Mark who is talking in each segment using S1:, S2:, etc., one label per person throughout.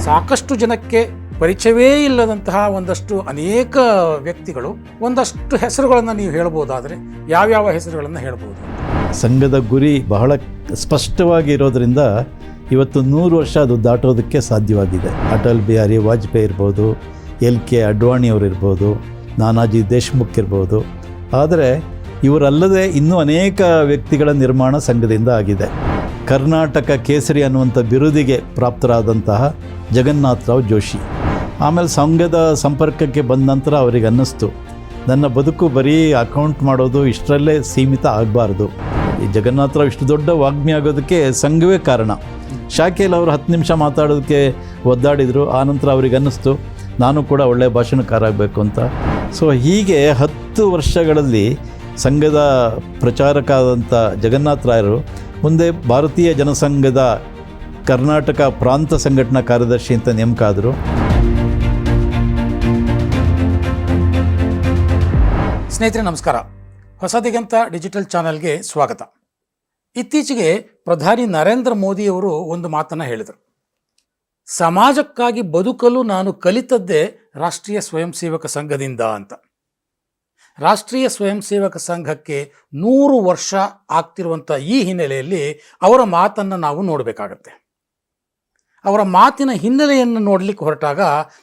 S1: ಸಾಕಷ್ಟು ಜನಕ್ಕೆ ಪರಿಚಯವೇ ಇಲ್ಲದಂತಹ ಒಂದಷ್ಟು ಅನೇಕ ವ್ಯಕ್ತಿಗಳು, ಒಂದಷ್ಟು ಹೆಸರುಗಳನ್ನು ನೀವು ಹೇಳ್ಬೋದಾದರೆ ಯಾವ್ಯಾವ ಹೆಸರುಗಳನ್ನು ಹೇಳ್ಬೋದು?
S2: ಸಂಘದ ಗುರಿ ಬಹಳ ಸ್ಪಷ್ಟವಾಗಿ ಇರೋದರಿಂದ ಇವತ್ತು 100 ವರ್ಷ ಅದು ದಾಟೋದಕ್ಕೆ ಸಾಧ್ಯವಾಗಿದೆ. ಅಟಲ್ ಬಿಹಾರಿ ವಾಜಪೇಯಿ ಇರ್ಬೋದು, LK ಅಡ್ವಾಣಿಯವರು ಇರ್ಬೋದು, ನಾನಾಜಿ ದೇಶ್ಮುಖ್ ಇರ್ಬೋದು. ಆದರೆ ಇವರಲ್ಲದೆ ಇನ್ನೂ ಅನೇಕ ವ್ಯಕ್ತಿಗಳ ನಿರ್ಮಾಣ ಸಂಘದಿಂದ ಆಗಿದೆ. ಕರ್ನಾಟಕ ಕೇಸರಿ ಅನ್ನುವಂಥ ಬಿರುದಿಗೆ ಪ್ರಾಪ್ತರಾದಂತಹ ಜಗನ್ನಾಥರಾವ್ ಜೋಶಿ. ಆಮೇಲೆ ಸಂಘದ ಸಂಪರ್ಕಕ್ಕೆ ಬಂದ ನಂತರ ಅವರಿಗೆ ಅನ್ನಿಸ್ತು, ನನ್ನ ಬದುಕು ಬರೀ ಅಕೌಂಟ್ ಮಾಡೋದು ಇಷ್ಟರಲ್ಲೇ ಸೀಮಿತ ಆಗಬಾರ್ದು. ಈ ಜಗನ್ನಾಥರಾವ್ ಇಷ್ಟು ದೊಡ್ಡ ವಾಗ್ಮಿ ಆಗೋದಕ್ಕೆ ಸಂಘವೇ ಕಾರಣ. ಶಾಖೆಯಲ್ಲಿ ಅವರು 10 ನಿಮಿಷ ಮಾತಾಡೋದಕ್ಕೆ ಒದ್ದಾಡಿದರು. ಆನಂತರ ಅವ್ರಿಗೆ ಅನ್ನಿಸ್ತು, ನಾನು ಕೂಡ ಒಳ್ಳೆಯ ಭಾಷಣಕಾರ ಆಗಬೇಕು ಅಂತ. ಸೊ ಹೀಗೆ 10 ವರ್ಷಗಳಲ್ಲಿ ಸಂಘದ ಪ್ರಚಾರಕ ಆದಂಥ ಜಗನ್ನಾಥರಾಯರು ಮುಂದೆ ಭಾರತೀಯ ಜನಸಂಘದ ಕರ್ನಾಟಕ ಪ್ರಾಂತ ಸಂಘಟನಾ ಕಾರ್ಯದರ್ಶಿ ಅಂತ ನೇಮಕ ಆದರು.
S1: ಸ್ನೇಹಿತರೆ ನಮಸ್ಕಾರ. ಹೊಸ ದಿಗಂತ ಡಿಜಿಟಲ್ ಚಾನೆಲ್ಗೆ ಸ್ವಾಗತ. ಇತ್ತೀಚೆಗೆ ಪ್ರಧಾನಿ ನರೇಂದ್ರ ಮೋದಿಯವರು ಒಂದು ಮಾತನ್ನು ಹೇಳಿದರು. ಸಮಾಜಕ್ಕಾಗಿ ಬದುಕಲು ನಾನು ಕಲಿತದ್ದೇ ರಾಷ್ಟ್ರೀಯ ಸ್ವಯಂ ಸೇವಕ ಸಂಘದಿಂದ ಅಂತ. ರಾಷ್ಟ್ರೀಯ ಸ್ವಯಂ ಸೇವಕ ಸಂಘಕ್ಕೆ 100 ವರ್ಷ ಆಗ್ತಿರುವಂಥ ಈ ಹಿನ್ನೆಲೆಯಲ್ಲಿ ಅವರ ಮಾತನ್ನು ನಾವು ನೋಡಬೇಕಾಗತ್ತೆ. ಅವರ ಮಾತಿನ ಹಿನ್ನೆಲೆಯನ್ನು ನೋಡಲಿಕ್ಕೆ ಹೊರಟಾಗ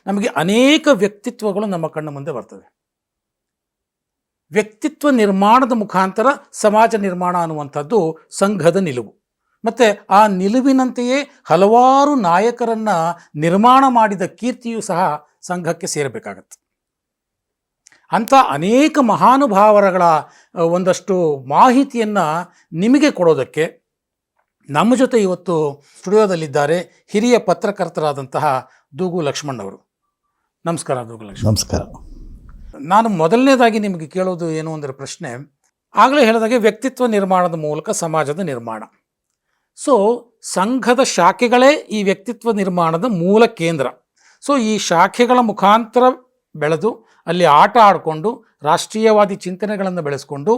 S1: ನಮಗೆ ಅನೇಕ ವ್ಯಕ್ತಿತ್ವಗಳು ನಮ್ಮ ಕಣ್ಣ ಮುಂದೆ ಬರ್ತವೆ. ವ್ಯಕ್ತಿತ್ವ ನಿರ್ಮಾಣದ ಮುಖಾಂತರ ಸಮಾಜ ನಿರ್ಮಾಣ ಅನ್ನುವಂಥದ್ದು ಸಂಘದ ನಿಲುವು. ಮತ್ತು ಆ ನಿಲುವಿನಂತೆಯೇ ಹಲವಾರು ನಾಯಕರನ್ನು ನಿರ್ಮಾಣ ಮಾಡಿದ ಕೀರ್ತಿಯೂ ಸಹ ಸಂಘಕ್ಕೆ ಸೇರಬೇಕಾಗತ್ತೆ. ಅಂಥ ಅನೇಕ ಮಹಾನುಭಾವರಗಳ ಒಂದಷ್ಟು ಮಾಹಿತಿಯನ್ನು ನಿಮಗೆ ಕೊಡೋದಕ್ಕೆ ನಮ್ಮ ಜೊತೆ ಇವತ್ತು ಸ್ಟುಡಿಯೋದಲ್ಲಿದ್ದಾರೆ ಹಿರಿಯ ಪತ್ರಕರ್ತರಾದಂತಹ ದೂಗು ಲಕ್ಷ್ಮಣ್ ಅವರು. ನಮಸ್ಕಾರ ದೂಗು ಲಕ್ಷ್ಮಣ್.
S2: ನಮಸ್ಕಾರ.
S1: ನಾನು ಮೊದಲನೇದಾಗಿ ನಿಮಗೆ ಕೇಳೋದು ಏನು ಅಂದರೆ ಪ್ರಶ್ನೆ, ಆಗಲೇ ಹೇಳಿದಾಗೆ ವ್ಯಕ್ತಿತ್ವ ನಿರ್ಮಾಣದ ಮೂಲಕ ಸಮಾಜದ ನಿರ್ಮಾಣ. ಸೊ ಸಂಘದ ಶಾಖೆಗಳೇ ಈ ವ್ಯಕ್ತಿತ್ವ ನಿರ್ಮಾಣದ ಮೂಲ ಕೇಂದ್ರ. ಸೊ ಈ ಶಾಖೆಗಳ ಮುಖಾಂತರ ಬೆಳೆದು ಅಲ್ಲಿ ಆಟ ಆಡಿಕೊಂಡು ರಾಷ್ಟ್ರೀಯವಾದಿ ಚಿಂತನೆಗಳನ್ನು ಬೆಳೆಸ್ಕೊಂಡು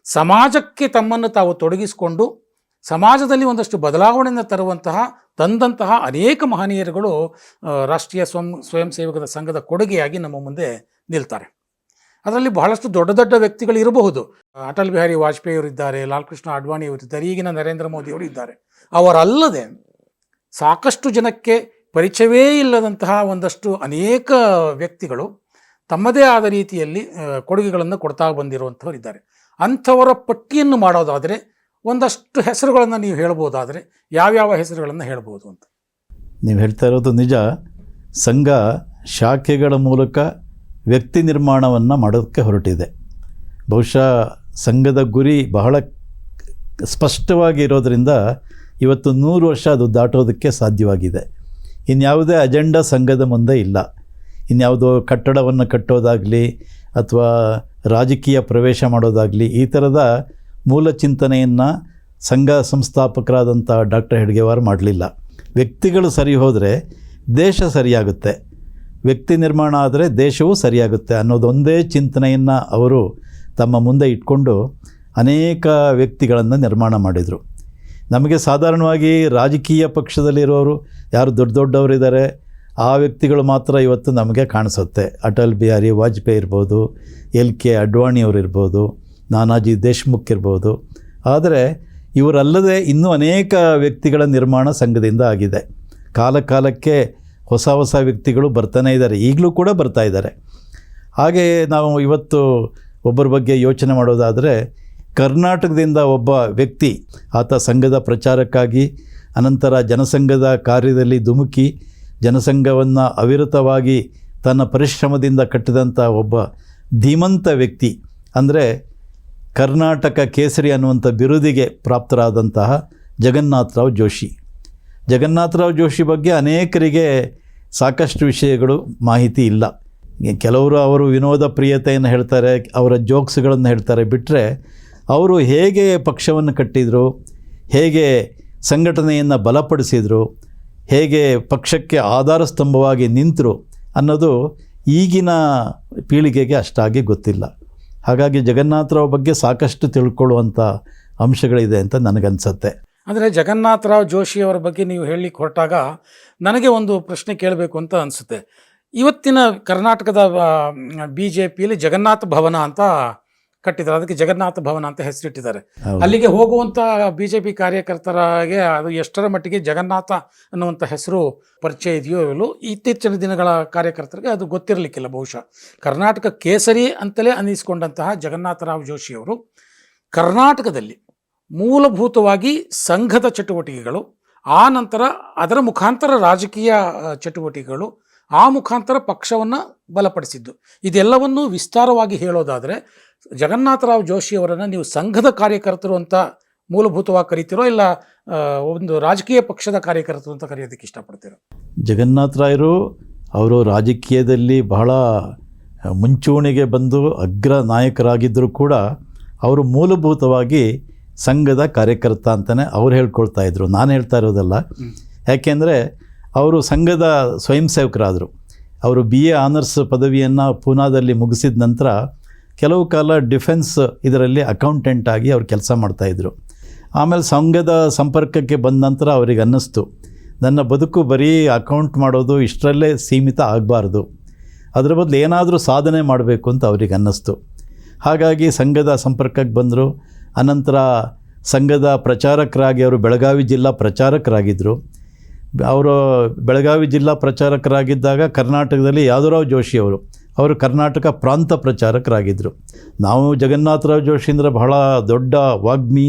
S1: ಸಮಾಜಕ್ಕೆ ತಮ್ಮನ್ನು ತಾವು ತೊಡಗಿಸಿಕೊಂಡು ಸಮಾಜದಲ್ಲಿ ಒಂದಷ್ಟು ಬದಲಾವಣೆಯನ್ನು ತಂದಂತಹ ಅನೇಕ ಮಹನೀಯರುಗಳು ರಾಷ್ಟ್ರೀಯ ಸ್ವಯಂ ಸೇವಕರ ಸಂಘದ ಕೊಡುಗೆಯಾಗಿ ನಮ್ಮ ಮುಂದೆ ನಿಲ್ತಾರೆ. ಅದರಲ್ಲಿ ಬಹಳಷ್ಟು ದೊಡ್ಡ ದೊಡ್ಡ ವ್ಯಕ್ತಿಗಳು ಇರಬಹುದು. ಅಟಲ್ ಬಿಹಾರಿ ವಾಜಪೇಯಿ ಅವರಿದ್ದಾರೆ, ಲಾಲ್ ಕೃಷ್ಣ ಅಡ್ವಾಣಿಯವರಿದ್ದಾರೆ, ಈಗಿನ ನರೇಂದ್ರ ಮೋದಿಯವರು ಇದ್ದಾರೆ. ಅವರಲ್ಲದೆ ಸಾಕಷ್ಟು ಜನಕ್ಕೆ ಪರಿಚಯವೇ ಇಲ್ಲದಂತಹ ಒಂದಷ್ಟು ಅನೇಕ ವ್ಯಕ್ತಿಗಳು ತಮ್ಮದೇ ಆದ ರೀತಿಯಲ್ಲಿ ಕೊಡುಗೆಗಳನ್ನು ಕೊಡ್ತಾ ಬಂದಿರುವಂಥವರಿದ್ದಾರೆ. ಅಂಥವರ ಪಟ್ಟಿಯನ್ನು ಮಾಡೋದಾದರೆ ಒಂದಷ್ಟು ಹೆಸರುಗಳನ್ನು ನೀವು ಹೇಳ್ಬೋದಾದರೆ ಯಾವ್ಯಾವ ಹೆಸರುಗಳನ್ನು ಹೇಳ್ಬೋದು ಅಂತ?
S2: ನೀವು ಹೇಳ್ತಾ ಇರೋದು ನಿಜ. ಸಂಘ ಶಾಖೆಗಳ ಮೂಲಕ ವ್ಯಕ್ತಿ ನಿರ್ಮಾಣವನ್ನು ಮಾಡೋದಕ್ಕೆ ಹೊರಟಿದೆ. ಬಹುಶಃ ಸಂಘದ ಗುರಿ ಬಹಳ ಸ್ಪಷ್ಟವಾಗಿ ಇರೋದರಿಂದ ಇವತ್ತು 100 ವರ್ಷ ಅದು ದಾಟೋದಕ್ಕೆ ಸಾಧ್ಯವಾಗಿದೆ. ಇನ್ಯಾವುದೇ ಅಜೆಂಡಾ ಸಂಘದ ಮುಂದೆ ಇಲ್ಲ. ಇನ್ಯಾವುದೋ ಕಟ್ಟಡವನ್ನು ಕಟ್ಟೋದಾಗಲಿ ಅಥವಾ ರಾಜಕೀಯ ಪ್ರವೇಶ ಮಾಡೋದಾಗಲಿ ಈ ಥರದ ಮೂಲ ಚಿಂತನೆಯನ್ನು ಸಂಘ ಸಂಸ್ಥಾಪಕರಾದಂಥ ಡಾಕ್ಟರ್ ಹೆಡ್ಗೇವಾರ್ ಮಾಡಲಿಲ್ಲ. ವ್ಯಕ್ತಿಗಳು ಸರಿ ಹೋದರೆ ದೇಶ ಸರಿಯಾಗುತ್ತೆ, ವ್ಯಕ್ತಿ ನಿರ್ಮಾಣ ಆದರೆ ದೇಶವೂ ಸರಿಯಾಗುತ್ತೆ ಅನ್ನೋದೊಂದೇ ಚಿಂತನೆಯನ್ನು ಅವರು ತಮ್ಮ ಮುಂದೆ ಇಟ್ಕೊಂಡು ಅನೇಕ ವ್ಯಕ್ತಿಗಳನ್ನು ನಿರ್ಮಾಣ ಮಾಡಿದರು. ನಮಗೆ ಸಾಧಾರಣವಾಗಿ ರಾಜಕೀಯ ಪಕ್ಷದಲ್ಲಿರೋರು ಯಾರು ದೊಡ್ಡ ದೊಡ್ಡವರಿದ್ದಾರೆ ಆ ವ್ಯಕ್ತಿಗಳು ಮಾತ್ರ ಇವತ್ತು ನಮಗೆ ಕಾಣಿಸುತ್ತೆ. ಅಟಲ್ ಬಿಹಾರಿ ವಾಜಪೇಯಿ ಇರ್ಬೋದು, LK ಅಡ್ವಾಣಿಯವರು ಇರ್ಬೋದು, ನಾನಾಜಿ ದೇಶ್ಮುಖ್ ಇರ್ಬೋದು. ಆದರೆ ಇವರಲ್ಲದೆ ಇನ್ನೂ ಅನೇಕ ವ್ಯಕ್ತಿಗಳ ನಿರ್ಮಾಣ ಸಂಘದಿಂದ ಆಗಿದೆ. ಕಾಲಕ್ಕೆ ಹೊಸ ವ್ಯಕ್ತಿಗಳು ಬರ್ತಾನೇ ಇದ್ದಾರೆ, ಈಗಲೂ ಕೂಡ ಬರ್ತಾ ಇದ್ದಾರೆ. ಹಾಗೆ ನಾವು ಇವತ್ತು ಒಬ್ಬರ ಬಗ್ಗೆ ಯೋಚನೆ ಮಾಡೋದಾದರೆ ಕರ್ನಾಟಕದಿಂದ ಒಬ್ಬ ವ್ಯಕ್ತಿ, ಆತ ಸಂಘದ ಪ್ರಚಾರಕ್ಕಾಗಿ ಅನಂತರ ಜನಸಂಘದ ಕಾರ್ಯದಲ್ಲಿ ಧುಮುಕಿ ಜನಸಂಘವನ್ನು ಅವಿರತವಾಗಿ ತನ್ನ ಪರಿಶ್ರಮದಿಂದ ಕಟ್ಟಿದಂಥ ಒಬ್ಬ ಧೀಮಂತ ವ್ಯಕ್ತಿ ಅಂದರೆ ಕರ್ನಾಟಕ ಕೇಸರಿ ಅನ್ನುವಂಥ ಬಿರುದಿಗೆ ಪ್ರಾಪ್ತರಾದಂತಹ ಜಗನ್ನಾಥರಾವ್ ಜೋಶಿ. ಜಗನ್ನಾಥರಾವ್ ಜೋಶಿ ಬಗ್ಗೆ ಅನೇಕರಿಗೆ ಸಾಕಷ್ಟು ವಿಷಯಗಳು ಮಾಹಿತಿ ಇಲ್ಲ. ಕೆಲವರು ಅವರು ವಿನೋದ ಪ್ರಿಯತೆಯನ್ನು ಹೇಳ್ತಾರೆ, ಅವರ ಜೋಕ್ಸ್ಗಳನ್ನು ಹೇಳ್ತಾರೆ. ಬಿಟ್ಟರೆ ಅವರು ಹೇಗೆ ಪಕ್ಷವನ್ನು ಕಟ್ಟಿದರು, ಹೇಗೆ ಸಂಘಟನೆಯನ್ನು ಬಲಪಡಿಸಿದರು, ಹೇಗೆ ಪಕ್ಷಕ್ಕೆ ಆಧಾರ ಸ್ತಂಭವಾಗಿ ನಿಂತರು ಅನ್ನೋದು ಈಗಿನ ಪೀಳಿಗೆಗೆ ಅಷ್ಟಾಗಿ ಗೊತ್ತಿಲ್ಲ. ಹಾಗಾಗಿ ಜಗನ್ನಾಥರಾವ್ ಬಗ್ಗೆ ಸಾಕಷ್ಟು ತಿಳ್ಕೊಳ್ಳುವಂಥ ಅಂಶಗಳಿದೆ ಅಂತ ನನಗನ್ಸುತ್ತೆ.
S1: ಅಂದರೆ ಜಗನ್ನಾಥರಾವ್ ಜೋಶಿಯವರ ಬಗ್ಗೆ ನೀವು ಹೇಳಲಿಕ್ಕೆ ಹೊರಟಾಗ ನನಗೆ ಒಂದು ಪ್ರಶ್ನೆ ಕೇಳಬೇಕು ಅಂತ ಅನಿಸುತ್ತೆ. ಇವತ್ತಿನ ಕರ್ನಾಟಕದ BJPಯಲ್ಲಿ ಜಗನ್ನಾಥ ಭವನ ಅಂತ ಕಟ್ಟಿದ್ದಾರೆ, ಅದಕ್ಕೆ ಜಗನ್ನಾಥ ಭವನ ಅಂತ ಹೆಸರಿಟ್ಟಿದ್ದಾರೆ.
S2: ಹೌದು.
S1: ಅಲ್ಲಿಗೆ ಹೋಗುವಂಥ BJP ಕಾರ್ಯಕರ್ತರಿಗೆ ಅದು ಎಷ್ಟರ ಮಟ್ಟಿಗೆ ಜಗನ್ನಾಥ ಅನ್ನುವಂಥ ಹೆಸರು ಪರಿಚಯ ಇದೆಯೋ ಇಲ್ಲೋ, ಇತ್ತೀಚಿನ ದಿನಗಳ ಕಾರ್ಯಕರ್ತರಿಗೆ ಅದು ಗೊತ್ತಿರಲಿಕ್ಕಿಲ್ಲ. ಬಹುಶಃ ಕರ್ನಾಟಕ ಕೇಸರಿ ಅಂತಲೇ ಅನ್ನಿಸಿಕೊಂಡಂತಹ ಜಗನ್ನಾಥರಾವ್ ಜೋಶಿಯವರು ಕರ್ನಾಟಕದಲ್ಲಿ ಮೂಲಭೂತವಾಗಿ ಸಂಘದ ಚಟುವಟಿಕೆಗಳು, ಆ ನಂತರ ಅದರ ಮುಖಾಂತರ ರಾಜಕೀಯ ಚಟುವಟಿಕೆಗಳು, ಆ ಮುಖಾಂತರ ಪಕ್ಷವನ್ನು ಬಲಪಡಿಸಿದ್ದು, ಇದೆಲ್ಲವನ್ನೂ ವಿಸ್ತಾರವಾಗಿ ಹೇಳೋದಾದರೆ ಜಗನ್ನಾಥರಾವ್ ಜೋಶಿಯವರನ್ನು ನೀವು ಸಂಘದ ಕಾರ್ಯಕರ್ತರು ಅಂತ ಮೂಲಭೂತವಾಗಿ ಕರಿತೀರೋ, ಇಲ್ಲ ಒಂದು ರಾಜಕೀಯ ಪಕ್ಷದ ಕಾರ್ಯಕರ್ತರು ಅಂತ ಕರೆಯೋದಕ್ಕೆ ಇಷ್ಟಪಡ್ತೀರೋ?
S2: ಜಗನ್ನಾಥರಾಯರು ಅವರು ರಾಜಕೀಯದಲ್ಲಿ ಬಹಳ ಮುಂಚೂಣಿಗೆ ಬಂದು ಅಗ್ರ ನಾಯಕರಾಗಿದ್ದರೂ ಕೂಡ ಅವರು ಮೂಲಭೂತವಾಗಿ ಸಂಘದ ಕಾರ್ಯಕರ್ತ ಅಂತಲೇ ಅವ್ರು ಹೇಳ್ಕೊಳ್ತಾ ಇದ್ರು. ನಾನು ಹೇಳ್ತಾ ಇರೋದಲ್ಲ. ಯಾಕೆಂದರೆ ಅವರು ಸಂಘದ ಸ್ವಯಂ ಸೇವಕರಾದರು. ಅವರು BA ಆನರ್ಸ್ ಪದವಿಯನ್ನು ಪೂನಾದಲ್ಲಿ ಮುಗಿಸಿದ ನಂತರ ಕೆಲವು ಕಾಲ ಡಿಫೆನ್ಸ್ ಇದರಲ್ಲಿ ಅಕೌಂಟೆಂಟ್ ಆಗಿ ಅವ್ರು ಕೆಲಸ ಮಾಡ್ತಾಯಿದ್ರು. ಆಮೇಲೆ ಸಂಘದ ಸಂಪರ್ಕಕ್ಕೆ ಬಂದ ನಂತರ ಅವರಿಗೆ ಅನ್ನಿಸ್ತು, ನನ್ನ ಬದುಕು ಬರೀ ಅಕೌಂಟ್ ಮಾಡೋದು ಇಷ್ಟರಲ್ಲೇ ಸೀಮಿತ ಆಗಬಾರ್ದು, ಅದರ ಬದಲು ಏನಾದರೂ ಸಾಧನೆ ಮಾಡಬೇಕು ಅಂತ ಅವ್ರಿಗೆ ಅನ್ನಿಸ್ತು. ಹಾಗಾಗಿ ಸಂಘದ ಸಂಪರ್ಕಕ್ಕೆ ಬಂದರು. ಅನಂತರ ಸಂಘದ ಪ್ರಚಾರಕರಾಗಿ ಅವರು ಬೆಳಗಾವಿ ಜಿಲ್ಲಾ ಪ್ರಚಾರಕರಾಗಿದ್ದರು. ಅವರು ಬೆಳಗಾವಿ ಜಿಲ್ಲಾ ಪ್ರಚಾರಕರಾಗಿದ್ದಾಗ ಕರ್ನಾಟಕದಲ್ಲಿ ಯಾದವರಾವ್ ಜೋಶಿ ಅವರು ಕರ್ನಾಟಕ ಪ್ರಾಂತ ಪ್ರಚಾರಕರಾಗಿದ್ದರು. ನಾವು ಜಗನ್ನಾಥರಾವ್ ಜೋಶಿ ಅಂದರೆ ಬಹಳ ದೊಡ್ಡ ವಾಗ್ಮಿ,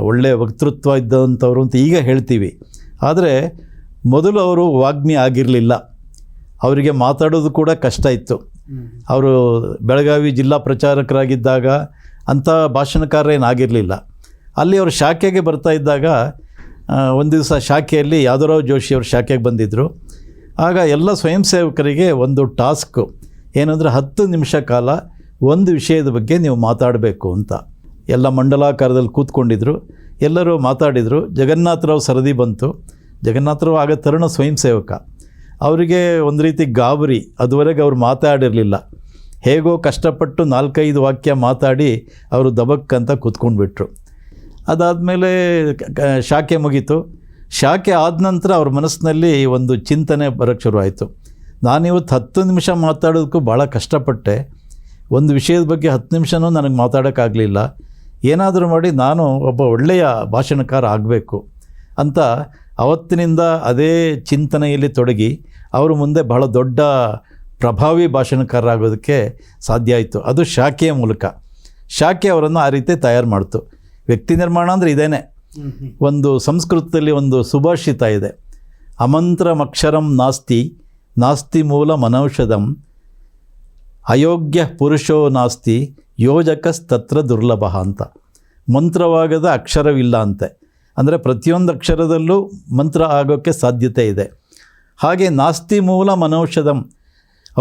S2: ಒಳ್ಳೆಯ ವಕ್ತೃತ್ವ ಇದ್ದಂಥವ್ರು ಅಂತ ಈಗ ಹೇಳ್ತೀವಿ. ಆದರೆ ಮೊದಲು ಅವರು ವಾಗ್ಮಿ ಆಗಿರಲಿಲ್ಲ. ಅವರಿಗೆ ಮಾತಾಡೋದು ಕೂಡ ಕಷ್ಟ ಇತ್ತು. ಅವರು ಬೆಳಗಾವಿ ಜಿಲ್ಲಾ ಪ್ರಚಾರಕರಾಗಿದ್ದಾಗ ಅಂಥ ಭಾಷಣಕಾರರೇನಾಗಿರಲಿಲ್ಲ. ಅಲ್ಲಿ ಅವರು ಶಾಖೆಗೆ ಬರ್ತಾ ಇದ್ದಾಗ ಒಂದು ದಿವಸ ಶಾಖೆಯಲ್ಲಿ ಯಾದವರಾವ್ ಜೋಶಿ ಅವರು ಶಾಖೆಗೆ ಬಂದಿದ್ದರು. ಆಗ ಎಲ್ಲ ಸ್ವಯಂ ಸೇವಕರಿಗೆ ಒಂದು ಟಾಸ್ಕು ಏನಂದರೆ 10 ನಿಮಿಷ ಕಾಲ ಒಂದು ವಿಷಯದ ಬಗ್ಗೆ ನೀವು ಮಾತಾಡಬೇಕು ಅಂತ. ಎಲ್ಲ ಮಂಡಲಾಕಾರದಲ್ಲಿ ಕೂತ್ಕೊಂಡಿದ್ರು, ಎಲ್ಲರೂ ಮಾತಾಡಿದರು. ಜಗನ್ನಾಥರಾವ್ ಸರದಿ ಬಂತು. ಜಗನ್ನಾಥರಾವ್ ಆಗ ತರುಣ ಸ್ವಯಂ ಸೇವಕ. ಅವರಿಗೆ ಒಂದು ರೀತಿ ಗಾಬರಿ, ಅದುವರೆಗೆ ಅವ್ರು ಮಾತಾಡಿರಲಿಲ್ಲ. ಹೇಗೋ ಕಷ್ಟಪಟ್ಟು 4-5 ವಾಕ್ಯ ಮಾತಾಡಿ ಅವರು ದಬಕ್ಕಂತ ಕೂತ್ಕೊಂಡ್ಬಿಟ್ರು. ಅದಾದಮೇಲೆ ಶಾಖೆ ಮುಗೀತು. ಶಾಖೆ ಆದ ನಂತರ ಅವ್ರ ಮನಸ್ಸಿನಲ್ಲಿ ಒಂದು ಚಿಂತನೆ ಬರೋಕ್ಕೆ ಶುರುವಾಯಿತು. ನಾನಿವತ್ತು 10 ನಿಮಿಷ ಮಾತಾಡೋದಕ್ಕೂ ಭಾಳ ಕಷ್ಟಪಟ್ಟೆ, ಒಂದು ವಿಷಯದ ಬಗ್ಗೆ 10 ನಿಮಿಷನೂ ನನಗೆ ಮಾತಾಡೋಕ್ಕಾಗಲಿಲ್ಲ. ಏನಾದರೂ ಮಾಡಿ ನಾನು ಒಬ್ಬ ಒಳ್ಳೆಯ ಭಾಷಣಕಾರ ಆಗಬೇಕು ಅಂತ ಅವತ್ತಿನಿಂದ ಅದೇ ಚಿಂತನೆಯಲ್ಲಿ ತೊಡಗಿ ಅವರು ಮುಂದೆ ಬಹಳ ದೊಡ್ಡ ಪ್ರಭಾವಿ ಭಾಷಣಕಾರರಾಗೋದಕ್ಕೆ ಸಾಧ್ಯ ಆಯಿತು. ಅದು ಶಾಖೆಯ ಮೂಲಕ. ಶಾಖೆ ಅವರನ್ನು ಆ ರೀತಿ ತಯಾರು ಮಾಡ್ತು. ವ್ಯಕ್ತಿ ನಿರ್ಮಾಣ ಅಂದರೆ ಇದೇನೆ. ಒಂದು ಸಂಸ್ಕೃತದಲ್ಲಿ ಒಂದು ಸುಭಾಷಿತ ಇದೆ, ಅಮಂತ್ರಮಕ್ಷರಂ ನಾಸ್ತಿ ನಾಸ್ತಿ ಮೂಲ ಮನೌಷಧಂ ಅಯೋಗ್ಯ ಪುರುಷೋ ನಾಸ್ತಿ ಯೋಜಕಸ್ತತ್ರ ದುರ್ಲಭ ಅಂತ. ಮಂತ್ರವಾಗದ ಅಕ್ಷರವಿಲ್ಲ ಅಂತೆ. ಅಂದರೆ ಪ್ರತಿಯೊಂದು ಅಕ್ಷರದಲ್ಲೂ ಮಂತ್ರ ಆಗೋಕ್ಕೆ ಸಾಧ್ಯತೆ ಇದೆ. ಹಾಗೆ ನಾಸ್ತಿ ಮೂಲ ಮನೌಷಧಂ,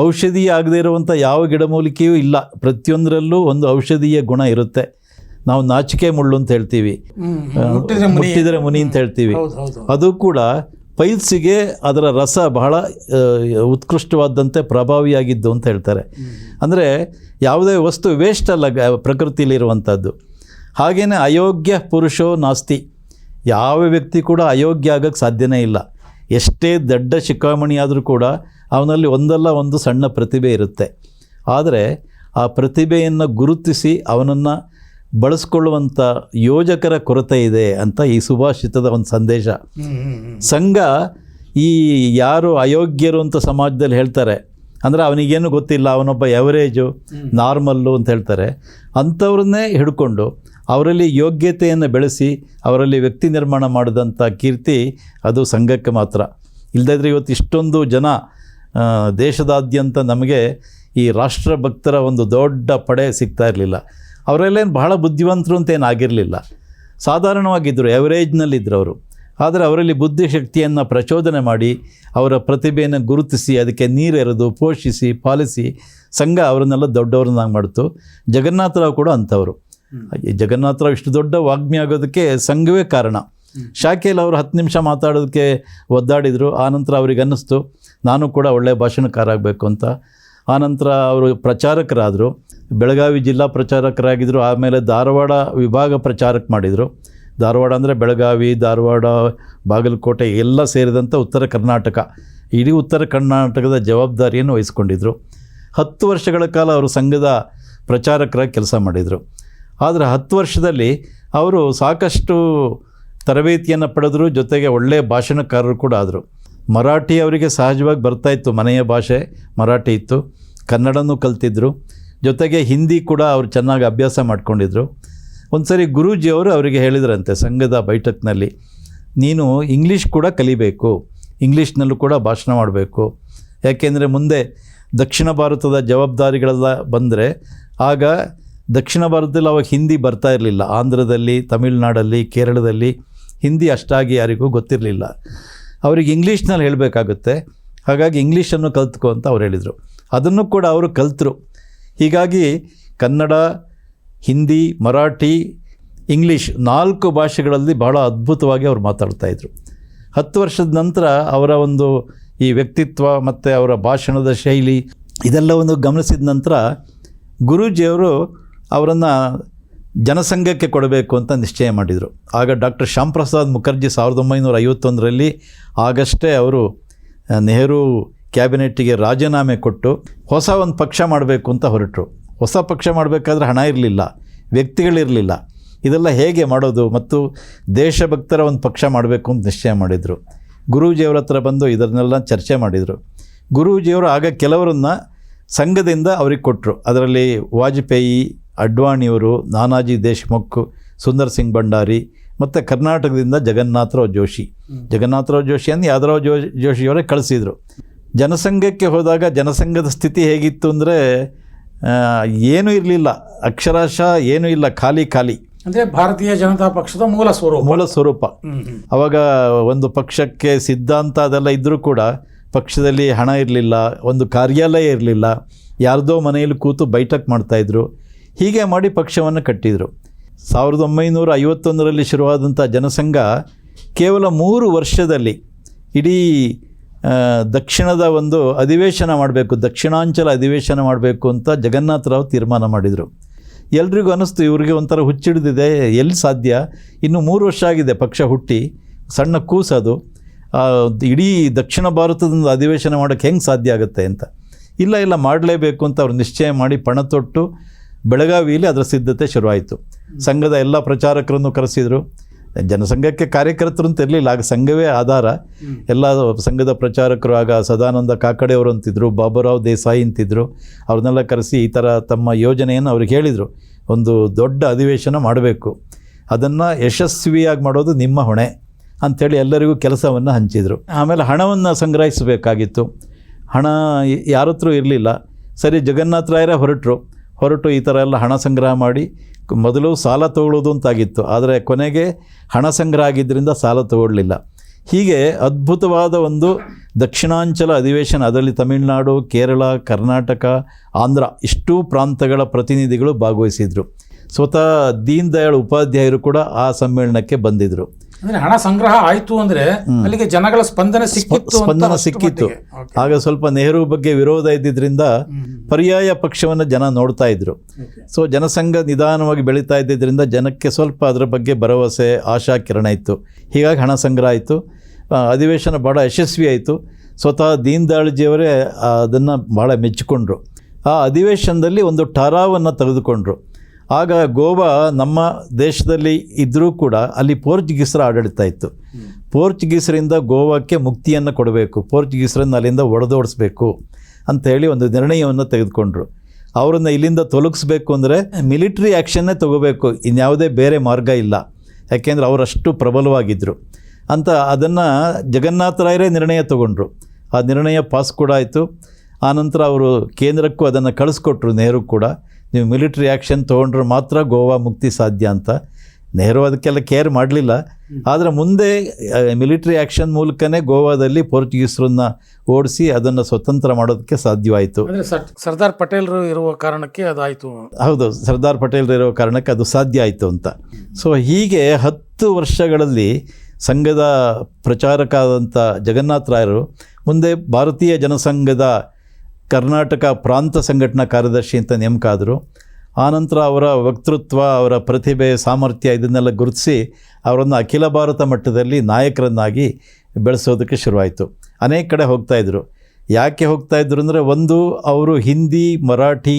S2: ಔಷಧಿ ಆಗದೇ ಇರುವಂಥ ಯಾವ ಗಿಡಮೂಲಿಕೆಯೂ ಇಲ್ಲ. ಪ್ರತಿಯೊಂದರಲ್ಲೂ ಒಂದು ಔಷಧೀಯ ಗುಣ ಇರುತ್ತೆ. ನಾವು ನಾಚಿಕೆ ಮುಳ್ಳು ಅಂತ ಹೇಳ್ತೀವಿ, ಮುಟ್ಟಿದರೆ ಮುನಿ ಅಂತ ಹೇಳ್ತೀವಿ. ಅದು ಕೂಡ ಪೈಲ್ಸಿಗೆ ಅದರ ರಸ ಬಹಳ ಉತ್ಕೃಷ್ಟವಾದಂತೆ ಪ್ರಭಾವಿಯಾಗಿದ್ದು ಅಂತ ಹೇಳ್ತಾರೆ. ಅಂದರೆ ಯಾವುದೇ ವಸ್ತು ವೇಸ್ಟ್ ಅಲ್ಲ ಪ್ರಕೃತಿಯಲ್ಲಿರುವಂಥದ್ದು. ಹಾಗೆಯೇ ಅಯೋಗ್ಯ ಪುರುಷೋ ನಾಸ್ತಿ, ಯಾವ ವ್ಯಕ್ತಿ ಕೂಡ ಅಯೋಗ್ಯ ಆಗೋಕ್ಕೆ ಸಾಧ್ಯನೇ ಇಲ್ಲ. ಎಷ್ಟೇ ದೊಡ್ಡ ಶಿಖಾಮಣಿ ಆದರೂ ಕೂಡ ಅವನಲ್ಲಿ ಒಂದಲ್ಲ ಒಂದು ಸಣ್ಣ ಪ್ರತಿಭೆ ಇರುತ್ತೆ. ಆದರೆ ಆ ಪ್ರತಿಭೆಯನ್ನು ಗುರುತಿಸಿ ಅವನನ್ನು ಬಳಸ್ಕೊಳ್ಳುವಂಥ ಯೋಜಕರ ಕೊರತೆ ಇದೆ ಅಂತ ಈ ಸುಭಾಷಿತದ ಒಂದು ಸಂದೇಶ. ಸಂಘ ಈ ಯಾರು ಅಯೋಗ್ಯರು ಅಂತ ಸಮಾಜದಲ್ಲಿ ಹೇಳ್ತಾರೆ, ಅಂದರೆ ಅವನಿಗೇನು ಗೊತ್ತಿಲ್ಲ, ಅವನೊಬ್ಬ ಎವರೇಜು ನಾರ್ಮಲ್ಲು ಅಂತ ಹೇಳ್ತಾರೆ, ಅಂಥವ್ರನ್ನೇ ಹಿಡ್ಕೊಂಡು ಅವರಲ್ಲಿ ಯೋಗ್ಯತೆಯನ್ನು ಬೆಳೆಸಿ ಅವರಲ್ಲಿ ವ್ಯಕ್ತಿ ನಿರ್ಮಾಣ ಮಾಡಿದಂಥ ಕೀರ್ತಿ ಅದು ಸಂಘಕ್ಕೆ ಮಾತ್ರ. ಇಲ್ಲದಿದ್ದರೆ ಇವತ್ತು ಇಷ್ಟೊಂದು ಜನ ದೇಶದಾದ್ಯಂತ ನಮಗೆ ಈ ರಾಷ್ಟ್ರಭಕ್ತರ ಒಂದು ದೊಡ್ಡ ಪಡೆ ಸಿಗ್ತಾ ಇರಲಿಲ್ಲ. ಅವರೆಲ್ಲೇನು ಬಹಳ ಬುದ್ಧಿವಂತರು ಅಂತ ಏನಾಗಿರಲಿಲ್ಲ, ಸಾಧಾರಣವಾಗಿದ್ದರು, ಎವರೇಜ್ನಲ್ಲಿದ್ದರು ಅವರು. ಆದರೆ ಅವರಲ್ಲಿ ಬುದ್ಧಿಶಕ್ತಿಯನ್ನು ಪ್ರಚೋದನೆ ಮಾಡಿ ಅವರ ಪ್ರತಿಭೆಯನ್ನು ಗುರುತಿಸಿ ಅದಕ್ಕೆ ನೀರೆರೆದು ಪೋಷಿಸಿ ಪಾಲಿಸಿ ಸಂಘ ಅವರನ್ನೆಲ್ಲ ದೊಡ್ಡವ್ರನ್ನಾಗಿ ಮಾಡ್ತು. ಜಗನ್ನಾಥರಾವ್ ಕೂಡ ಅಂಥವರು. ಜಗನ್ನಾಥರಾವ್ ಇಷ್ಟು ದೊಡ್ಡ ವಾಗ್ಮಿ ಆಗೋದಕ್ಕೆ ಸಂಘವೇ ಕಾರಣ. ಶಾಖೆಯಲ್ಲಿ ಅವರು 10 ನಿಮಿಷ ಮಾತಾಡೋದಕ್ಕೆ ಒದ್ದಾಡಿದರು. ಆನಂತರ ಅವ್ರಿಗೆ ಅನ್ನಿಸ್ತು ನಾನು ಕೂಡ ಒಳ್ಳೆಯ ಭಾಷಣಕಾರ ಆಗಬೇಕು ಅಂತ. ಆನಂತರ ಅವರು ಪ್ರಚಾರಕರಾದರು. ಬೆಳಗಾವಿ ಜಿಲ್ಲಾ ಪ್ರಚಾರಕರಾಗಿದ್ದರು. ಆಮೇಲೆ ಧಾರವಾಡ ವಿಭಾಗ ಪ್ರಚಾರಕ ಮಾಡಿದರು. ಧಾರವಾಡ ಅಂದರೆ ಬೆಳಗಾವಿ, ಧಾರವಾಡ, ಬಾಗಲಕೋಟೆ ಎಲ್ಲ ಸೇರಿದಂಥ ಉತ್ತರ ಕರ್ನಾಟಕ, ಇಡೀ ಉತ್ತರ ಕರ್ನಾಟಕದ ಜವಾಬ್ದಾರಿಯನ್ನು ವಹಿಸ್ಕೊಂಡಿದ್ದರು. 10 ವರ್ಷಗಳ ಕಾಲ ಅವರು ಸಂಘದ ಪ್ರಚಾರಕರಾಗಿ ಕೆಲಸ ಮಾಡಿದರು. ಆದರೆ 10 ವರ್ಷದಲ್ಲಿ ಅವರು ಸಾಕಷ್ಟು ತರಬೇತಿಯನ್ನು ಪಡೆದರು, ಜೊತೆಗೆ ಒಳ್ಳೆಯ ಭಾಷಣಕಾರರು ಕೂಡ ಆದರು. ಮರಾಠಿ ಅವರಿಗೆ ಸಹಜವಾಗಿ ಬರ್ತಾಯಿತ್ತು, ಮನೆಯ ಭಾಷೆ ಮರಾಠಿ ಇತ್ತು, ಕನ್ನಡನೂ ಕಲ್ತಿದ್ದರು, ಜೊತೆಗೆ ಹಿಂದಿ ಕೂಡ ಅವರು ಚೆನ್ನಾಗಿ ಅಭ್ಯಾಸ ಮಾಡ್ಕೊಂಡಿದ್ರು. ಒಂದು ಸರಿ ಗುರೂಜಿಯವರು ಅವರಿಗೆ ಹೇಳಿದ್ರಂತೆ ಸಂಘದ ಬೈಠಕ್ನಲ್ಲಿ, ನೀನು ಇಂಗ್ಲೀಷ್ ಕೂಡ ಕಲಿಬೇಕು, ಇಂಗ್ಲೀಷ್ನಲ್ಲೂ ಕೂಡ ಭಾಷಣ ಮಾಡಬೇಕು, ಯಾಕೆಂದರೆ ಮುಂದೆ ದಕ್ಷಿಣ ಭಾರತದ ಜವಾಬ್ದಾರಿಗಳೆಲ್ಲ ಬಂದರೆ ಆಗ ದಕ್ಷಿಣ ಭಾರತದಲ್ಲಿ ಅವಾಗ ಹಿಂದಿ ಬರ್ತಾ ಇರಲಿಲ್ಲ. ಆಂಧ್ರದಲ್ಲಿ, ತಮಿಳುನಾಡಲ್ಲಿ, ಕೇರಳದಲ್ಲಿ ಹಿಂದಿ ಅಷ್ಟಾಗಿ ಯಾರಿಗೂ ಗೊತ್ತಿರಲಿಲ್ಲ. ಅವರಿಗೆ ಇಂಗ್ಲೀಷ್ನಲ್ಲಿ ಹೇಳಬೇಕಾಗುತ್ತೆ, ಹಾಗಾಗಿ ಇಂಗ್ಲೀಷನ್ನು ಕಲ್ತ್ಕೊ ಅಂತ ಅವ್ರು ಹೇಳಿದರು. ಅದನ್ನು ಕೂಡ ಅವರು ಕಲ್ತರು. ಹೀಗಾಗಿ ಕನ್ನಡ, ಹಿಂದಿ, ಮರಾಠಿ, ಇಂಗ್ಲೀಷ್ 4 ಭಾಷೆಗಳಲ್ಲಿ ಬಹಳ ಅದ್ಭುತವಾಗಿ ಅವರು ಮಾತಾಡ್ತಾಯಿದ್ರು. 10 ವರ್ಷದ ನಂತರ ಅವರ ಒಂದು ಈ ವ್ಯಕ್ತಿತ್ವ ಮತ್ತು ಅವರ ಭಾಷಣದ ಶೈಲಿ ಇದೆಲ್ಲವನ್ನು ಗಮನಿಸಿದ ನಂತರ ಗುರೂಜಿಯವರು ಅವರನ್ನು ಜನಸಂಘಕ್ಕೆ ಕೊಡಬೇಕು ಅಂತ ನಿಶ್ಚಯ ಮಾಡಿದರು. ಆಗ ಡಾಕ್ಟರ್ ಶ್ಯಾಮ್ ಪ್ರಸಾದ್ ಮುಖರ್ಜಿ 1951ರಲ್ಲಿ ಆಗಷ್ಟೇ ಅವರು ನೆಹರು ಕ್ಯಾಬಿನೆಟ್ಟಿಗೆ ರಾಜೀನಾಮೆ ಕೊಟ್ಟು ಹೊಸ ಒಂದು ಪಕ್ಷ ಮಾಡಬೇಕು ಅಂತ ಹೊರಟರು. ಹೊಸ ಪಕ್ಷ ಮಾಡಬೇಕಾದ್ರೆ ಹಣ ಇರಲಿಲ್ಲ, ವ್ಯಕ್ತಿಗಳಿರಲಿಲ್ಲ. ಇದೆಲ್ಲ ಹೇಗೆ ಮಾಡೋದು ಮತ್ತು ದೇಶಭಕ್ತರ ಒಂದು ಪಕ್ಷ ಮಾಡಬೇಕು ಅಂತ ನಿಶ್ಚಯ ಮಾಡಿದರು. ಗುರೂಜಿಯವರ ಹತ್ರ ಬಂದು ಇದನ್ನೆಲ್ಲ ಚರ್ಚೆ ಮಾಡಿದರು. ಗುರೂಜಿಯವರು ಆಗ ಕೆಲವರನ್ನು ಸಂಘದಿಂದ ಅವ್ರಿಗೆ ಕೊಟ್ಟರು. ಅದರಲ್ಲಿ ವಾಜಪೇಯಿ, ಅಡ್ವಾಣಿಯವರು, ನಾನಾಜಿ ದೇಶ್ಮುಖ್, ಸುಂದರ್ ಸಿಂಗ್ ಭಂಡಾರಿ ಮತ್ತು ಕರ್ನಾಟಕದಿಂದ ಜಗನ್ನಾಥರಾವ್ ಜೋಶಿ ಅಂದರೆ ಯಾದವರಾವ್ ಜೋಶಿಯವರೇ ಕಳಿಸಿದರು. ಜನಸಂಘಕ್ಕೆ ಹೋದಾಗ ಜನಸಂಘದ ಸ್ಥಿತಿ ಹೇಗಿತ್ತು ಅಂದರೆ ಏನೂ ಇರಲಿಲ್ಲ, ಅಕ್ಷರಶಃ ಏನೂ ಇಲ್ಲ, ಖಾಲಿ
S1: ಅಂದರೆ ಭಾರತೀಯ ಜನತಾ ಪಕ್ಷದ ಮೂಲ ಸ್ವರೂಪ.
S2: ಅವಾಗ ಒಂದು ಪಕ್ಷಕ್ಕೆ ಸಿದ್ಧಾಂತ ಅದೆಲ್ಲ ಇದ್ದರೂ ಕೂಡ ಪಕ್ಷದಲ್ಲಿ ಹಣ ಇರಲಿಲ್ಲ, ಒಂದು ಕಾರ್ಯಾಲಯ ಇರಲಿಲ್ಲ, ಯಾರ್ದೋ ಮನೆಯಲ್ಲಿ ಕೂತು ಬೈಠಕ್ ಮಾಡ್ತಾಯಿದ್ರು. ಹೀಗೆ ಮಾಡಿ ಪಕ್ಷವನ್ನು ಕಟ್ಟಿದರು. 1951ರಲ್ಲಿ ಶುರುವಾದಂಥ ಜನಸಂಘ ಕೇವಲ 3 ವರ್ಷದಲ್ಲಿ ಇಡೀ ದಕ್ಷಿಣದ ಒಂದು ಅಧಿವೇಶನ ಮಾಡಬೇಕು, ದಕ್ಷಿಣಾಂಚಲ ಅಧಿವೇಶನ ಮಾಡಬೇಕು ಅಂತ ಜಗನ್ನಾಥರಾವ್ ತೀರ್ಮಾನ ಮಾಡಿದರು. ಎಲ್ರಿಗೂ ಅನ್ನಿಸ್ತು ಇವ್ರಿಗೆ ಒಂಥರ ಹುಚ್ಚಿಡಿದಿದೆ, ಎಲ್ಲಿ ಸಾಧ್ಯ, ಇನ್ನು 3 ವರ್ಷ ಆಗಿದೆ ಪಕ್ಷ ಹುಟ್ಟಿ, ಸಣ್ಣ ಕೂಸದು, ಇಡೀ ದಕ್ಷಿಣ ಭಾರತದಿಂದ ಅಧಿವೇಶನ ಮಾಡೋಕ್ಕೆ ಹೆಂಗೆ ಸಾಧ್ಯ ಆಗುತ್ತೆ ಅಂತ. ಇಲ್ಲ ಮಾಡಲೇಬೇಕು ಅಂತ ಅವ್ರು ನಿಶ್ಚಯ ಮಾಡಿ ಪಣ ತೊಟ್ಟು ಬೆಳಗಾವಿಯಲ್ಲಿ ಅದರ ಸಿದ್ಧತೆ ಶುರುವಾಯಿತು. ಸಂಘದ ಎಲ್ಲ ಪ್ರಚಾರಕರನ್ನು ಕರೆಸಿದರು. ಜನಸಂಘಕ್ಕೆ ಕಾರ್ಯಕರ್ತರು ಅಂತ ಇರಲಿಲ್ಲ, ಆಗ ಸಂಘವೇ ಆಧಾರ. ಎಲ್ಲ ಸಂಘದ ಪ್ರಚಾರಕರು ಆಗ ಸದಾನಂದ ಕಾಕಡೆಯವರು ಅಂತಿದ್ರು, ಬಾಬುರಾವ್ ದೇಸಾಯಿ ಅಂತಿದ್ರು. ಅವ್ರನ್ನೆಲ್ಲ ಕರೆಸಿ ಈ ಥರ ತಮ್ಮ ಯೋಜನೆಯನ್ನು ಅವ್ರಿಗೆ ಹೇಳಿದರು, ಒಂದು ದೊಡ್ಡ ಅಧಿವೇಶನ ಮಾಡಬೇಕು, ಅದನ್ನು ಯಶಸ್ವಿಯಾಗಿ ಮಾಡೋದು ನಿಮ್ಮ ಹೊಣೆ ಅಂಥೇಳಿ ಎಲ್ಲರಿಗೂ ಕೆಲಸವನ್ನು ಹಂಚಿದರು. ಆಮೇಲೆ ಹಣವನ್ನು ಸಂಗ್ರಹಿಸಬೇಕಾಗಿತ್ತು. ಹಣ ಯಾರ ಹತ್ರ ಇರಲಿಲ್ಲ. ಸರಿ, ಜಗನ್ನಾಥರಾಯರೇ ಹೊರಟು ಈ ಥರ ಎಲ್ಲ ಹಣ ಸಂಗ್ರಹ ಮಾಡಿ, ಮೊದಲು ಸಾಲ ತಗೊಳ್ಳೋದು ಅಂತಾಗಿತ್ತು, ಆದರೆ ಕೊನೆಗೆ ಹಣ ಸಂಗ್ರಹ ಆಗಿದ್ದರಿಂದ ಸಾಲ ತಗೊಳ್ಳಲಿಲ್ಲ. ಹೀಗೆ ಅದ್ಭುತವಾದ ಒಂದು ದಕ್ಷಿಣಾಂಚಲ ಅಧಿವೇಶನ, ಅದರಲ್ಲಿ ತಮಿಳುನಾಡು, ಕೇರಳ, ಕರ್ನಾಟಕ, ಆಂಧ್ರ ಇಷ್ಟೂ ಪ್ರಾಂತಗಳ ಪ್ರತಿನಿಧಿಗಳು ಭಾಗವಹಿಸಿದರು. ಸ್ವತಃ ದೀನ್ ದಯಾಳ್ ಉಪಾಧ್ಯಾಯರು ಕೂಡ ಆ ಸಮ್ಮೇಳನಕ್ಕೆ ಬಂದಿದ್ದರು.
S1: ಅಂದರೆ ಹಣ ಸಂಗ್ರಹ ಆಯಿತು ಅಂದರೆ ಅಲ್ಲಿಗೆ ಜನಗಳ ಸ್ಪಂದನೆ ಸಿಕ್ಕಿತ್ತು.
S2: ಆಗ ಸ್ವಲ್ಪ ನೆಹರು ಬಗ್ಗೆ ವಿರೋಧ ಇದ್ದಿದ್ದರಿಂದ ಪರ್ಯಾಯ ಪಕ್ಷವನ್ನು ಜನ ನೋಡ್ತಾ ಇದ್ರು. ಸೊ ಜನಸಂಘ ನಿಧಾನವಾಗಿ ಬೆಳೀತಾ ಇದ್ದಿದ್ದರಿಂದ ಜನಕ್ಕೆ ಸ್ವಲ್ಪ ಅದರ ಬಗ್ಗೆ ಭರವಸೆ, ಆಶಾ ಕಿರಣ ಇತ್ತು. ಹೀಗಾಗಿ ಹಣ ಸಂಗ್ರಹ ಆಯಿತು, ಅಧಿವೇಶನ ಭಾಳ ಯಶಸ್ವಿ ಆಯಿತು. ಸ್ವತಃ ದೀನ್ ದಯಾಳ್ಜಿಯವರೇ ಅದನ್ನು ಭಾಳ ಮೆಚ್ಚಿಕೊಂಡ್ರು. ಆ ಅಧಿವೇಶನದಲ್ಲಿ ಒಂದು ಠರಾವನ್ನು ತೆಗೆದುಕೊಂಡ್ರು. ಆಗ ಗೋವಾ ನಮ್ಮ ದೇಶದಲ್ಲಿ ಇದ್ದರೂ ಕೂಡ ಅಲ್ಲಿ ಪೋರ್ಚುಗೀಸರ ಆಡಳಿತ ಇತ್ತು. ಪೋರ್ಚುಗೀಸರಿಂದ ಗೋವಾಕ್ಕೆ ಮುಕ್ತಿಯನ್ನು ಕೊಡಬೇಕು, ಪೋರ್ಚುಗೀಸರನ್ನು ಅಲ್ಲಿಂದ ಒಡೆದೋಡಿಸ್ಬೇಕು ಅಂಥೇಳಿ ಒಂದು ನಿರ್ಣಯವನ್ನು ತೆಗೆದುಕೊಂಡ್ರು. ಅವರನ್ನು ಇಲ್ಲಿಂದ ತೊಲಗಿಸ್ಬೇಕು ಅಂದರೆ ಮಿಲಿಟ್ರಿ ಆ್ಯಕ್ಷನ್ನೇ ತೊಗೋಬೇಕು, ಇನ್ಯಾವುದೇ ಬೇರೆ ಮಾರ್ಗ ಇಲ್ಲ, ಯಾಕೆಂದರೆ ಅವರಷ್ಟು ಪ್ರಬಲವಾಗಿದ್ದರು ಅಂತ. ಅದನ್ನು ಜಗನ್ನಾಥರಾಯರೇ ನಿರ್ಣಯ ತೊಗೊಂಡ್ರು. ಆ ನಿರ್ಣಯ ಪಾಸ್ ಕೂಡ ಆಯಿತು. ಆನಂತರ ಅವರು ಕೇಂದ್ರಕ್ಕೂ ಅದನ್ನು ಕಳಿಸ್ಕೊಟ್ರು, ನೆಹರು ಕೂಡ, ನೀವು ಮಿಲಿಟ್ರಿ ಆ್ಯಕ್ಷನ್ ತೊಗೊಂಡ್ರೆ ಮಾತ್ರ ಗೋವಾ ಮುಕ್ತಿ ಸಾಧ್ಯ ಅಂತ. ನೆಹರು ಅದಕ್ಕೆಲ್ಲ ಕೇರ್ ಮಾಡಲಿಲ್ಲ. ಆದರೆ ಮುಂದೆ ಮಿಲಿಟ್ರಿ ಆ್ಯಕ್ಷನ್ ಮೂಲಕನೇ ಗೋವಾದಲ್ಲಿ ಪೋರ್ಚುಗೀಸರನ್ನು ಓಡಿಸಿ ಅದನ್ನು ಸ್ವತಂತ್ರ ಮಾಡೋದಕ್ಕೆ ಸಾಧ್ಯವಾಯಿತು.
S1: ಸರ್ದಾರ್ ಪಟೇಲರು ಇರುವ ಕಾರಣಕ್ಕೆ ಅದಾಯಿತು.
S2: ಹೌದು, ಸರ್ದಾರ್ ಪಟೇಲರು ಇರುವ ಕಾರಣಕ್ಕೆ ಅದು ಸಾಧ್ಯ ಆಯಿತು ಅಂತ. ಸೊ ಹೀಗೆ 10 ವರ್ಷಗಳಲ್ಲಿ ಸಂಘದ ಪ್ರಚಾರಕ ಆದಂಥ ಜಗನ್ನಾಥರಾಯರು ಮುಂದೆ ಭಾರತೀಯ ಜನಸಂಘದ ಕರ್ನಾಟಕ ಪ್ರಾಂತ ಸಂಘಟನಾ ಕಾರ್ಯದರ್ಶಿ ಅಂತ ನೇಮಕ ಆದರು. ಆನಂತರ ಅವರ ವಕ್ತೃತ್ವ, ಅವರ ಪ್ರತಿಭೆ, ಸಾಮರ್ಥ್ಯ ಇದನ್ನೆಲ್ಲ ಗುರುತಿಸಿ ಅವರನ್ನು ಅಖಿಲ ಭಾರತ ಮಟ್ಟದಲ್ಲಿ ನಾಯಕರನ್ನಾಗಿ ಬೆಳೆಸೋದಕ್ಕೆ ಶುರುವಾಯಿತು. ಅನೇಕ ಕಡೆ ಹೋಗ್ತಾಯಿದ್ರು. ಯಾಕೆ ಹೋಗ್ತಾಯಿದ್ರು ಅಂದರೆ, ಒಂದು ಅವರು ಹಿಂದಿ, ಮರಾಠಿ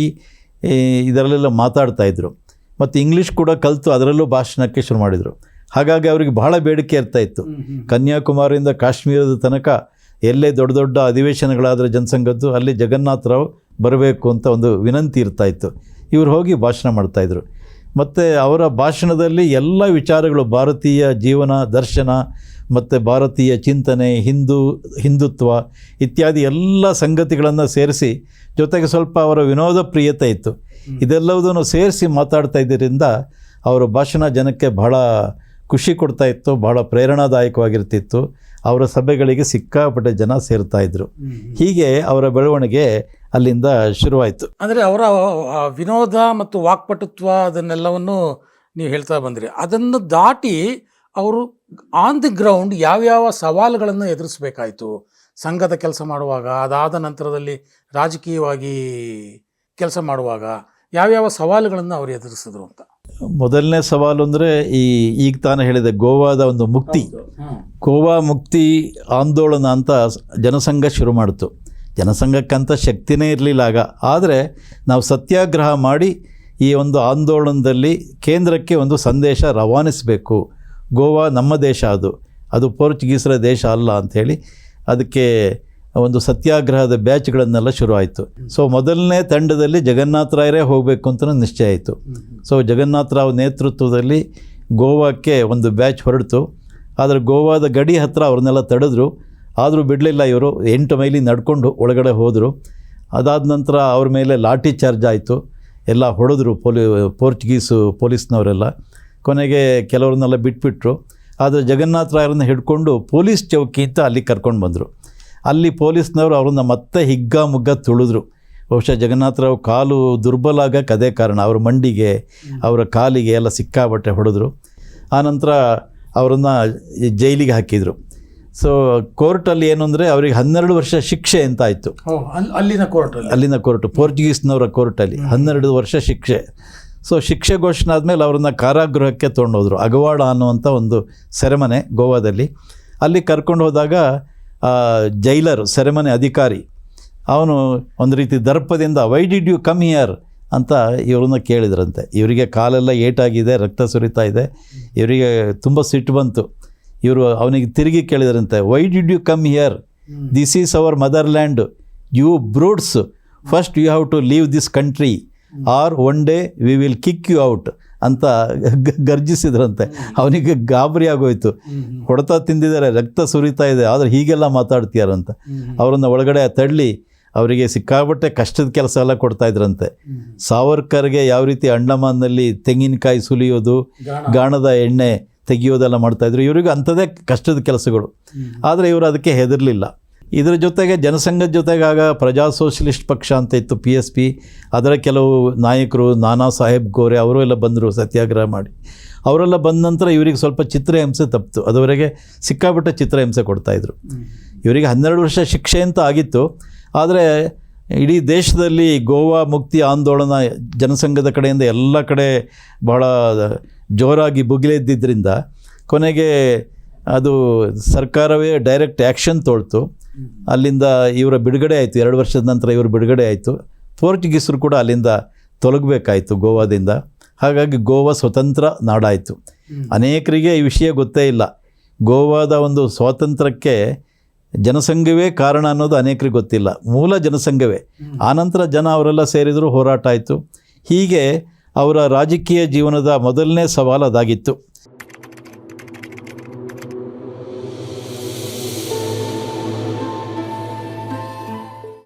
S2: ಇದರಲ್ಲೆಲ್ಲ ಮಾತಾಡ್ತಾಯಿದ್ರು ಮತ್ತು ಇಂಗ್ಲೀಷ್ ಕೂಡ ಕಲಿತು ಅದರಲ್ಲೂ ಭಾಷಣಕ್ಕೆ ಶುರು ಮಾಡಿದರು. ಹಾಗಾಗಿ ಅವರಿಗೆ ಬಹಳ ಬೇಡಿಕೆ ಇರ್ತಾಯಿತ್ತು. ಕನ್ಯಾಕುಮಾರಿಯಿಂದ ಕಾಶ್ಮೀರದ ತನಕ ಎಲ್ಲೇ ದೊಡ್ಡ ದೊಡ್ಡ ಅಧಿವೇಶನಗಳಾದರೆ ಜನಸಂಘದ್ದು, ಅಲ್ಲಿ ಜಗನ್ನಾಥರಾವ್ ಬರಬೇಕು ಅಂತ ಒಂದು ವಿನಂತಿ ಇರ್ತಾಯಿತ್ತು. ಇವರು ಹೋಗಿ ಭಾಷಣ ಮಾಡ್ತಾಯಿದ್ರು. ಮತ್ತು ಅವರ ಭಾಷಣದಲ್ಲಿ ಎಲ್ಲ ವಿಚಾರಗಳು, ಭಾರತೀಯ ಜೀವನ ದರ್ಶನ ಮತ್ತು ಭಾರತೀಯ ಚಿಂತನೆ, ಹಿಂದುತ್ವ ಇತ್ಯಾದಿ ಎಲ್ಲ ಸಂಗತಿಗಳನ್ನು ಸೇರಿಸಿ, ಜೊತೆಗೆ ಸ್ವಲ್ಪ ಅವರ ವಿನೋದ ಪ್ರಿಯತೆ ಇತ್ತು. ಇದೆಲ್ಲವುದನ್ನು ಸೇರಿಸಿ ಮಾತಾಡ್ತಾ ಇದ್ದರಿಂದ ಅವರ ಭಾಷಣ ಜನಕ್ಕೆ ಬಹಳ ಖುಷಿ ಕೊಡ್ತಾಯಿತ್ತು, ಬಹಳ ಪ್ರೇರಣಾದಾಯಕವಾಗಿರ್ತಿತ್ತು. ಅವರ ಸಭೆಗಳಿಗೆ ಸಿಕ್ಕಾಪಟ್ಟೆ ಜನ ಸೇರ್ತಾಯಿದ್ರು. ಹೀಗೆ ಅವರ ಬೆಳವಣಿಗೆ ಅಲ್ಲಿಂದ ಶುರುವಾಯಿತು.
S1: ಅಂದರೆ ಅವರ ವಿನೋದ ಮತ್ತು ವಾಕ್ಪಟುತ್ವ ಅದನ್ನೆಲ್ಲವನ್ನು ನೀವು ಹೇಳ್ತಾ ಬಂದ್ರಿ. ಅದನ್ನು ದಾಟಿ ಅವರು ಆನ್ ದಿ ಗ್ರೌಂಡ್ ಯಾವ್ಯಾವ ಸವಾಲುಗಳನ್ನು ಎದುರಿಸಬೇಕಾಯಿತು ಸಂಘದ ಕೆಲಸ ಮಾಡುವಾಗ, ಅದಾದ ನಂತರದಲ್ಲಿ ರಾಜಕೀಯವಾಗಿ ಕೆಲಸ ಮಾಡುವಾಗ ಯಾವ್ಯಾವ ಸವಾಲುಗಳನ್ನು ಅವರು ಎದುರಿಸಿದ್ರು ಅಂತ?
S2: ಮೊದಲನೇ ಸವಾಲು ಅಂದರೆ ಈಗ ತಾನೇ ಹೇಳಿದೆ, ಗೋವಾದ ಒಂದು ಮುಕ್ತಿ. ಗೋವಾ ಮುಕ್ತಿ ಆಂದೋಲನ ಅಂತ ಜನಸಂಘ ಶುರು ಮಾಡಿತು. ಜನಸಂಘಕ್ಕಂತ ಶಕ್ತಿನೇ ಇರಲಿಲ್ಲ ಆಗ. ಆದರೆ ನಾವು ಸತ್ಯಾಗ್ರಹ ಮಾಡಿ ಈ ಒಂದು ಆಂದೋಲನದಲ್ಲಿ ಕೇಂದ್ರಕ್ಕೆ ಒಂದು ಸಂದೇಶ ರವಾನಿಸಬೇಕು. ಗೋವಾ ನಮ್ಮ ದೇಶ, ಅದು ಪೋರ್ಚುಗೀಸರ ದೇಶ ಅಲ್ಲ ಅಂಥೇಳಿ ಅದಕ್ಕೆ ಒಂದು ಸತ್ಯಾಗ್ರಹದ ಬ್ಯಾಚ್ಗಳನ್ನೆಲ್ಲ ಶುರುವಾಯಿತು. ಸೊ ಮೊದಲನೇ ತಂಡದಲ್ಲಿ ಜಗನ್ನಾಥರಾಯರೇ ಹೋಗಬೇಕು ಅಂತ ನಿಶ್ಚಯ ಆಯಿತು. ಸೊ ಜಗನ್ನಾಥರಾವ್ ನೇತೃತ್ವದಲ್ಲಿ ಗೋವಾಕ್ಕೆ ಒಂದು ಬ್ಯಾಚ್ ಹೊರಡ್ತು. ಆದರೆ ಗೋವಾದ ಗಡಿ ಹತ್ತಿರ ಅವ್ರನ್ನೆಲ್ಲ ತಡೆದ್ರು. ಆದರೂ ಬಿಡಲಿಲ್ಲ. ಇವರು 8 ಮೈಲಿ ನಡ್ಕೊಂಡು ಒಳಗಡೆ ಹೋದರು. ಅದಾದ ನಂತರ ಅವ್ರ ಮೇಲೆ ಲಾಠಿ ಚಾರ್ಜ್ ಆಯಿತು. ಎಲ್ಲ ಹೊಡೆದ್ರು ಪೋರ್ಚುಗೀಸು ಪೊಲೀಸ್ನವರೆಲ್ಲ. ಕೊನೆಗೆ ಕೆಲವ್ರನ್ನೆಲ್ಲ ಬಿಟ್ಬಿಟ್ರು. ಆದರೆ ಜಗನ್ನಾಥರಾಯರನ್ನು ಹಿಡ್ಕೊಂಡು ಪೊಲೀಸ್ ಚೌಕಿ ಅಂತ ಅಲ್ಲಿ ಕರ್ಕೊಂಡು ಬಂದರು. ಅಲ್ಲಿ ಪೊಲೀಸ್ನವರು ಅವ್ರನ್ನ ಮತ್ತೆ ಹಿಗ್ಗಾಮುಗ್ಗ ತುಳಿದ್ರು. ಬಹುಶಃ ಜಗನ್ನಾಥರಾವ್ ಕಾಲು ದುರ್ಬಲ ಆಗಕ್ಕೆ ಅದೇ ಕಾರಣ. ಅವರ ಮಂಡಿಗೆ, ಅವರ ಕಾಲಿಗೆ ಎಲ್ಲ ಸಿಕ್ಕಾಬಟ್ಟೆ ಹೊಡೆದ್ರು. ಆನಂತರ ಅವರನ್ನು ಜೈಲಿಗೆ ಹಾಕಿದರು. ಸೊ ಕೋರ್ಟಲ್ಲಿ ಏನು ಅಂದರೆ ಅವರಿಗೆ 12 ವರ್ಷ ಶಿಕ್ಷೆ ಅಂತ ಆಯಿತು. ಅಲ್ಲಿನ ಕೋರ್ಟು, ಪೋರ್ಚುಗೀಸ್ನವರ ಕೋರ್ಟಲ್ಲಿ 12 ವರ್ಷ ಶಿಕ್ಷೆ. ಸೊ ಶಿಕ್ಷೆ ಘೋಷಣೆ ಆದಮೇಲೆ ಅವರನ್ನು ಕಾರಾಗೃಹಕ್ಕೆ ತೊಗೊಂಡೋದ್ರು. ಅಗವಾಡ ಅನ್ನುವಂಥ ಒಂದು ಸೆರೆಮನೆ ಗೋವಾದಲ್ಲಿ. ಅಲ್ಲಿ ಕರ್ಕೊಂಡು ಹೋದಾಗ ಜೈಲರ್, ಸೆರೆಮನೆ ಅಧಿಕಾರಿ, ಅವನು ಒಂದು ರೀತಿ ದರ್ಪದಿಂದ why did you come here ಅಂತ ಇವ್ರನ್ನ ಕೇಳಿದ್ರಂತೆ. ಇವರಿಗೆ ಕಾಲೆಲ್ಲ ಏಟಾಗಿದೆ, ರಕ್ತ ಸುರಿತಾ ಇದೆ. ಇವರಿಗೆ ತುಂಬ ಸಿಟ್ಟು ಬಂತು. ಇವರು ಅವನಿಗೆ ತಿರುಗಿ ಕೇಳಿದ್ರಂತೆ, why did you come here, this is our motherland, you brutes, first you have to leave this country or one day we will kick you out ಅಂತ ಗರ್ಜಿಸಿದ್ರಂತೆ. ಅವನಿಗೆ ಗಾಬರಿ ಆಗೋಯ್ತು. ಹೊಡೆತ ತಿಂದಿದ್ದಾರೆ, ರಕ್ತ ಸುರಿತಾ ಇದೆ, ಆದರೆ ಹೀಗೆಲ್ಲ ಮಾತಾಡ್ತೀಯಾರಂತ. ಅವರನ್ನು ಒಳಗಡೆ ತಳ್ಳಿ ಅವರಿಗೆ ಸಿಕ್ಕಾಬಟ್ಟೆ ಕಷ್ಟದ ಕೆಲಸ ಎಲ್ಲ ಕೊಡ್ತಾಯಿದ್ರಂತೆ. ಸಾವರ್ಕರ್ಗೆ ಯಾವ ರೀತಿ ಅಂಡಮಾನ್ನಲ್ಲಿ ತೆಂಗಿನಕಾಯಿ ಸುಲಿಯೋದು, ಗಾಣದ ಎಣ್ಣೆ ತೆಗೆಯೋದೆಲ್ಲ ಮಾಡ್ತಾಯಿದ್ರು. ಇವರಿಗೂ ಅಂಥದ್ದೇ ಕಷ್ಟದ ಕೆಲಸಗಳು. ಆದರೆ ಇವರು ಅದಕ್ಕೆ ಹೆದರಲಿಲ್ಲ. ಇದರ ಜೊತೆಗೆ ಜನಸಂಘದ ಜೊತೆಗೆ ಆಗ ಪ್ರಜಾ ಸೋಷಲಿಸ್ಟ್ ಪಕ್ಷ ಅಂತ ಇತ್ತು, PSP. ಅದರ ಕೆಲವು ನಾಯಕರು, ನಾನಾ ಸಾಹೇಬ್ ಗೋರೆ ಅವರು ಎಲ್ಲ ಬಂದರು ಸತ್ಯಾಗ್ರಹ ಮಾಡಿ. ಅವರೆಲ್ಲ ಬಂದ ನಂತರ ಇವರಿಗೆ ಸ್ವಲ್ಪ ಚಿತ್ರಹಿಂಸೆ ತಪ್ಪಿತು. ಅದುವರೆಗೆ ಸಿಕ್ಕಾಬಿಟ್ಟೆ ಚಿತ್ರಹಿಂಸೆ ಕೊಡ್ತಾಯಿದ್ರು. ಇವರಿಗೆ 12 ವರ್ಷ ಶಿಕ್ಷೆ ಅಂತ ಆಗಿತ್ತು. ಆದರೆ ಇಡೀ ದೇಶದಲ್ಲಿ ಗೋವಾ ಮುಕ್ತಿ ಆಂದೋಲನ ಜನಸಂಘದ ಕಡೆಯಿಂದ ಎಲ್ಲ ಕಡೆ ಬಹಳ ಜೋರಾಗಿ ಭುಗಿಲೆದ್ದಿದ್ದರಿಂದ ಕೊನೆಗೆ ಅದು ಸರ್ಕಾರವೇ ಡೈರೆಕ್ಟ್ ಆ್ಯಕ್ಷನ್ ತೊಳ್ತು. ಅಲ್ಲಿಂದ ಇವರ ಬಿಡುಗಡೆ ಆಯಿತು. 2 ವರ್ಷದ ನಂತರ ಇವರು ಬಿಡುಗಡೆ ಆಯಿತು. ಪೋರ್ಚುಗೀಸರು ಕೂಡ ಅಲ್ಲಿಂದ ತೊಲಗಬೇಕಾಯಿತು ಗೋವಾದಿಂದ. ಹಾಗಾಗಿ ಗೋವಾ ಸ್ವತಂತ್ರ ನಾಡಾಯಿತು. ಅನೇಕರಿಗೆ ಈ ವಿಷಯ ಗೊತ್ತೇ ಇಲ್ಲ. ಗೋವಾದ ಒಂದು ಸ್ವಾತಂತ್ರ್ಯಕ್ಕೆ ಜನಸಂಘವೇ ಕಾರಣ ಅನ್ನೋದು ಅನೇಕರಿಗೆ ಗೊತ್ತಿಲ್ಲ. ಮೂಲ ಜನಸಂಘವೇ. ಆನಂತರ ಜನ ಅವರೆಲ್ಲ ಸೇರಿದರು, ಹೋರಾಟ ಆಯಿತು. ಹೀಗೆ ಅವರ ರಾಜಕೀಯ ಜೀವನದ ಮೊದಲನೇ ಸವಾಲು ಅದಾಗಿತ್ತು.